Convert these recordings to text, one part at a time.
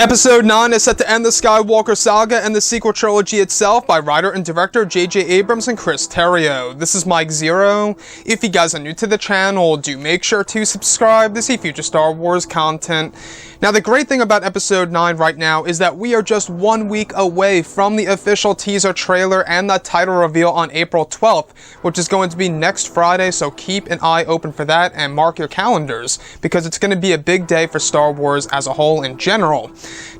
Episode 9 is set to end the Skywalker saga and the sequel trilogy itself by writer and director J.J. Abrams and Chris Terrio. This is Mike Zero. If you guys are new to the channel, do make sure to subscribe to see future Star Wars content. Now, the great thing about Episode 9 right now is that we are just 1 week away from the official teaser trailer and the title reveal on April 12th, which is going to be next Friday, so keep an eye open for that and mark your calendars, because it's going to be a big day for Star Wars as a whole in general.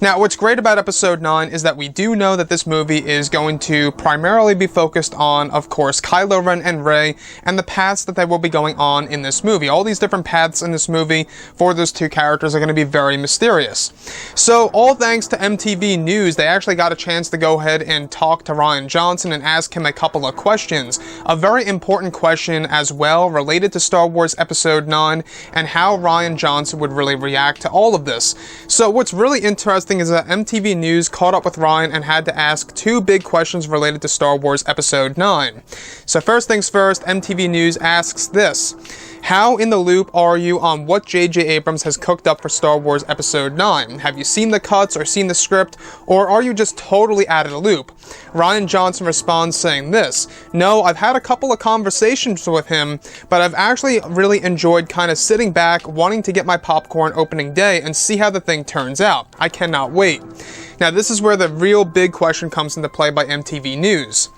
Now, what's great about Episode 9 is that we do know that this movie is going to primarily be focused on, of course, Kylo Ren and Rey, and the paths that they will be going on in this movie. All these different paths in this movie for those two characters are going to be very mysterious. So, all thanks to MTV News, they actually got a chance to go ahead and talk to Rian Johnson and ask him a couple of questions. A very important question as well, related to Star Wars Episode 9, and how Rian Johnson would really react to all of this. So, what's really interesting is that MTV News caught up with Rian and had to ask two big questions related to Star Wars Episode 9. So first things first, MTV News asks this: how in the loop are you on what J.J. Abrams has cooked up for Star Wars Episode 9? Have you seen the cuts or seen the script, or are you just totally out of the loop? Rian Johnson responds saying this: no, I've had a couple of conversations with him, but I've actually really enjoyed kind of sitting back, wanting to get my popcorn opening day and see how the thing turns out. I cannot wait. Now, this is where the real big question comes into play by MTV News.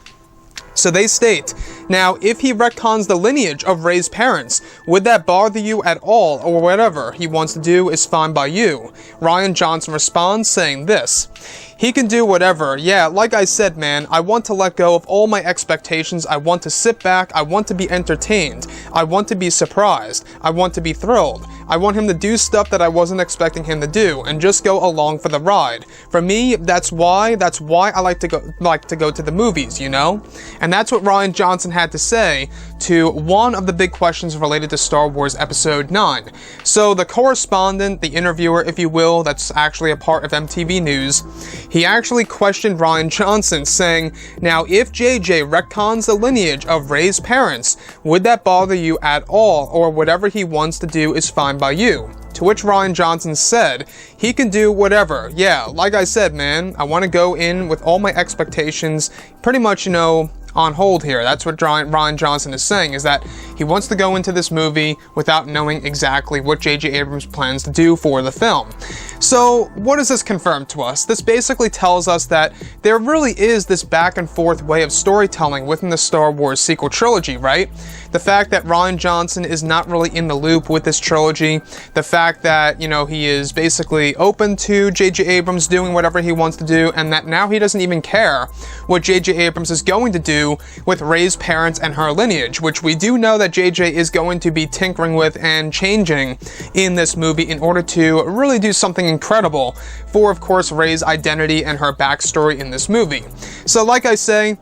So they state, now, if he retcons the lineage of Rey's parents, would that bother you at all, or whatever he wants to do is fine by you? Rian Johnson responds saying this: he can do whatever. Yeah, like I said, man, I want to let go of all my expectations. I want to sit back. I want to be entertained. I want to be surprised. I want to be thrilled. I want him to do stuff that I wasn't expecting him to do, and just go along for the ride. For me, that's why I like to go to the movies, you know? And that's what Rian Johnson had to say to one of the big questions related to Star Wars Episode 9. So the correspondent, the interviewer, if you will, that's actually a part of MTV News, he actually questioned Rian Johnson, saying, now, if JJ retcons the lineage of Rey's parents, would that bother you at all, or whatever he wants to do is fine by you? To which Rian Johnson said, he can do whatever. Yeah, like I said, man, I want to go in with all my expectations pretty much, you know, on hold here. That's what Rian Johnson is saying, is that he wants to go into this movie without knowing exactly what J.J. Abrams plans to do for the film. So, what does this confirm to us? This basically tells us that there really is this back and forth way of storytelling within the Star Wars sequel trilogy, right? The fact that Rian Johnson is not really in the loop with this trilogy, the fact that, you know, he is basically open to J.J. Abrams doing whatever he wants to do, and that now he doesn't even care what J.J. Abrams is going to do with Rey's parents and her lineage, which we do know that JJ is going to be tinkering with and changing in this movie in order to really do something incredible for, of course, Rey's identity and her backstory in this movie. So like I say,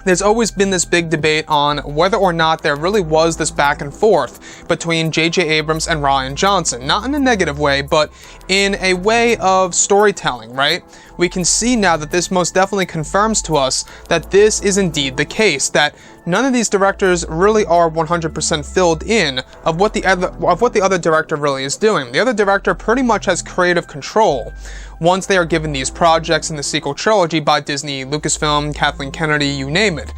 there's always been this big debate on whether or not there really was this back and forth between J.J. Abrams and Rian Johnson. Not in a negative way, but in a way of storytelling, right? We can see now that this most definitely confirms to us that this is indeed the case, that none of these directors really are 100% filled in of what the other director really is doing. The other director pretty much has creative control once they are given these projects in the sequel trilogy by Disney, Lucasfilm, Kathleen Kennedy, you name it.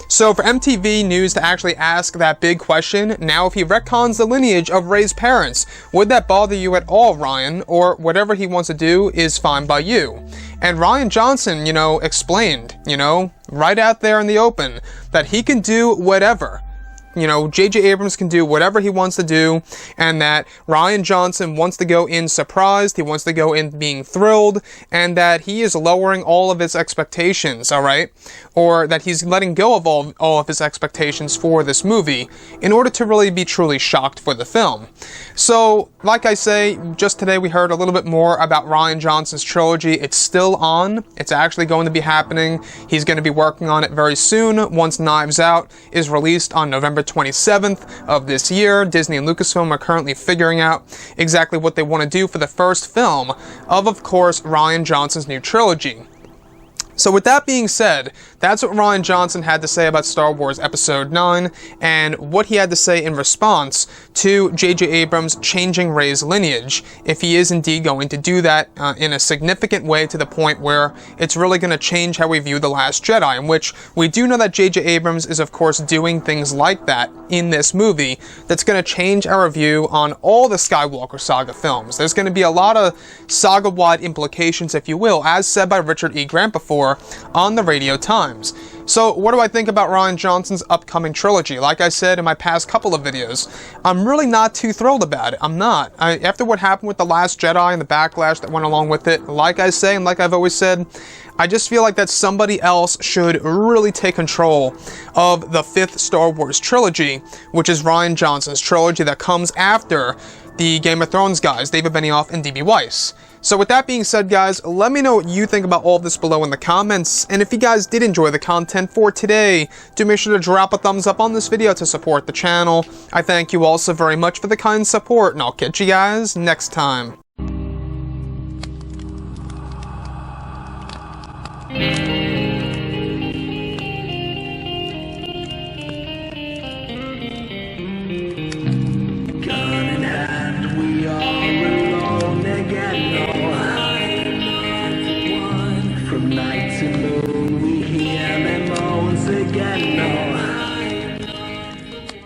So for MTV News to actually ask that big question, now if he retcons the lineage of Rey's parents, would that bother you at all, Rian, or whatever he wants to do is fine by you? And Rian Johnson, you know, explained, you know, right out there in the open, that he can do whatever. You know, J.J. Abrams can do whatever he wants to do, and that Rian Johnson wants to go in surprised, he wants to go in being thrilled, and that he is lowering all of his expectations, alright? Or that he's letting go of all of his expectations for this movie in order to really be truly shocked for the film. So, like I say, just today we heard a little bit more about Rian Johnson's trilogy. It's still on. It's actually going to be happening. He's going to be working on it very soon once Knives Out is released on November 27th of this year. Disney and Lucasfilm are currently figuring out exactly what they want to do for the first film of course, Rian Johnson's new trilogy. So with that being said, that's what Rian Johnson had to say about Star Wars Episode 9, and what he had to say in response to J.J. Abrams changing Rey's lineage, if he is indeed going to do that in a significant way to the point where it's really going to change how we view The Last Jedi, in which we do know that J.J. Abrams is of course doing things like that in this movie that's going to change our view on all the Skywalker saga films. There's going to be a lot of saga-wide implications, if you will, as said by Richard E. Grant before on the Radio Times. So what do I think about Rian Johnson's upcoming trilogy? Like I said in my past couple of videos, I'm really not too thrilled about it. I'm not. After what happened with The Last Jedi and the backlash that went along with it, like I say and like I've always said, I just feel like that somebody else should really take control of the 5th Star Wars trilogy, which is Rian Johnson's trilogy that comes after the Game of Thrones guys, David Benioff and D.B. Weiss. So with that being said, guys, let me know what you think about all of this below in the comments, and if you guys did enjoy the content for today, do make sure to drop a thumbs up on this video to support the channel. I thank you all so very much for the kind support, and I'll catch you guys next time.